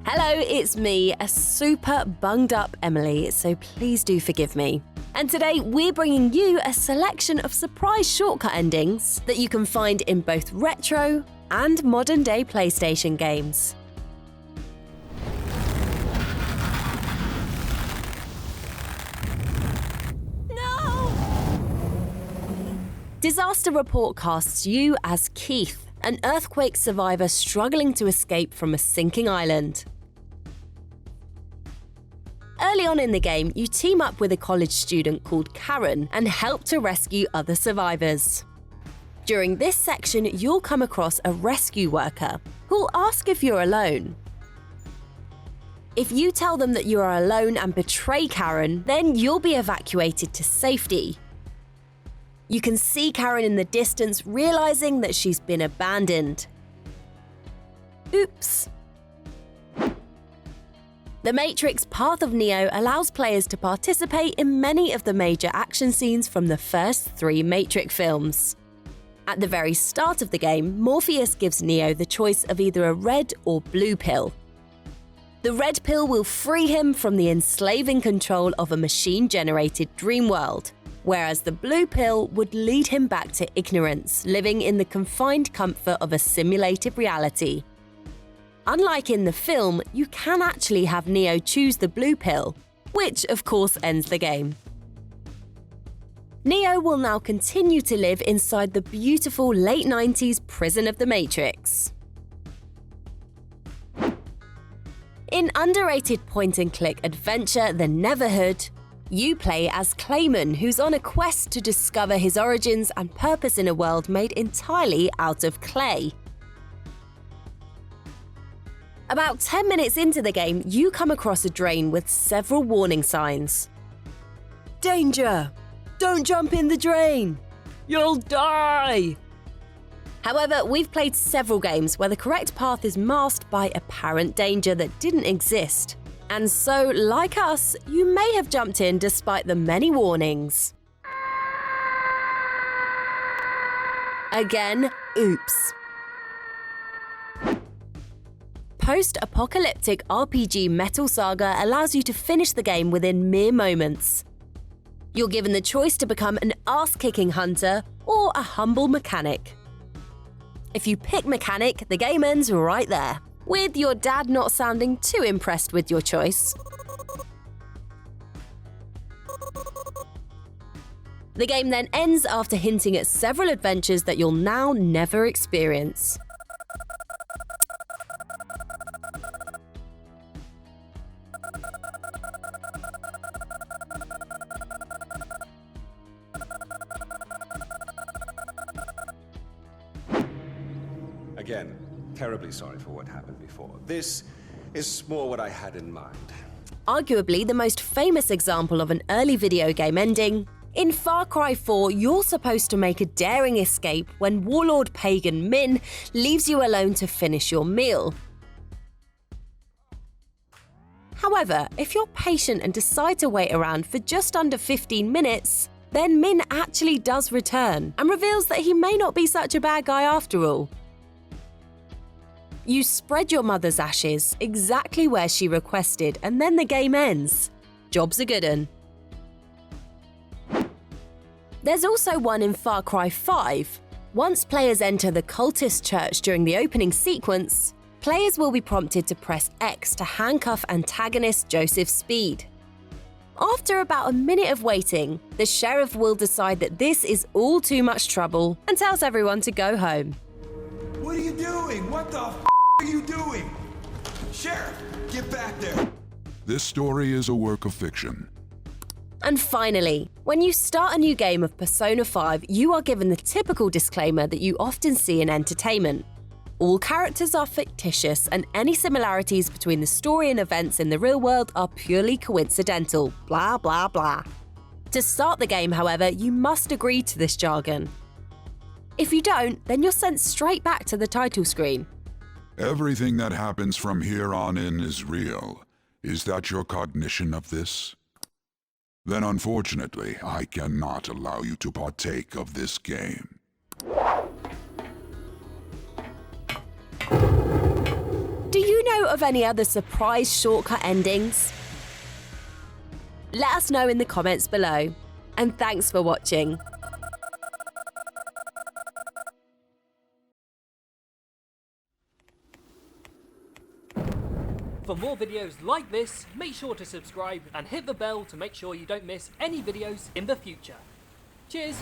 Hello, it's me, a super bunged up Emily, so please do forgive me. And today we're bringing you a selection of surprise shortcut endings that you can find in both retro and modern day PlayStation games. Disaster Report casts you as Keith, an earthquake survivor struggling to escape from a sinking island. Early on in the game, you team up with a college student called Karen and help to rescue other survivors. During this section, you'll come across a rescue worker who'll ask if you're alone. If you tell them that you are alone and betray Karen, then you'll be evacuated to safety. You can see Karen in the distance, realizing that she's been abandoned. Oops. The Matrix Path of Neo allows players to participate in many of the major action scenes from the first 3 Matrix films. At the very start of the game, Morpheus gives Neo the choice of either a red or blue pill. The red pill will free him from the enslaving control of a machine-generated dream world, whereas the blue pill would lead him back to ignorance, living in the confined comfort of a simulated reality. Unlike in the film, you can actually have Neo choose the blue pill, which of course ends the game. Neo will now continue to live inside the beautiful late 90s prison of the Matrix. In underrated point-and-click adventure The Neverhood, you play as Clayman, who's on a quest to discover his origins and purpose in a world made entirely out of clay. About 10 minutes into the game, you come across a drain with several warning signs. Danger! Don't jump in the drain! You'll die! However, we've played several games where the correct path is masked by apparent danger that didn't exist. And so, like us, you may have jumped in despite the many warnings. Again, oops. Post-apocalyptic RPG Metal Saga allows you to finish the game within mere moments. You're given the choice to become an ass-kicking hunter or a humble mechanic. If you pick mechanic, the game ends right there, with your dad not sounding too impressed with your choice. The game then ends after hinting at several adventures that you'll now never experience. Again, terribly sorry for what happened before. This is more what I had in mind. Arguably the most famous example of an early video game ending, in Far Cry 4, you're supposed to make a daring escape when warlord pagan Min leaves you alone to finish your meal. However, if you're patient and decide to wait around for just under 15 minutes, then Min actually does return and reveals that he may not be such a bad guy after all. You spread your mother's ashes exactly where she requested, and then the game ends. Job's a good 'un. There's also one in Far Cry 5. Once players enter the cultist church during the opening sequence, players will be prompted to press X to handcuff antagonist Joseph Speed. After about a minute of waiting, the sheriff will decide that this is all too much trouble and tells everyone to go home. What are you doing? What the f are you doing? Sheriff, get back there. This story is a work of fiction. And finally, when you start a new game of Persona 5, you are given the typical disclaimer that you often see in entertainment. All characters are fictitious, and any similarities between the story and events in the real world are purely coincidental, blah blah blah. To start the game, however, you must agree to this jargon. If you don't, then you're sent straight back to the title screen. Everything that happens from here on in is real. Is that your cognition of this? Then unfortunately, I cannot allow you to partake of this game. Do you know of any other surprise shortcut endings? Let us know in the comments below. And thanks for watching. For more videos like this, make sure to subscribe and hit the bell to make sure you don't miss any videos in the future. Cheers!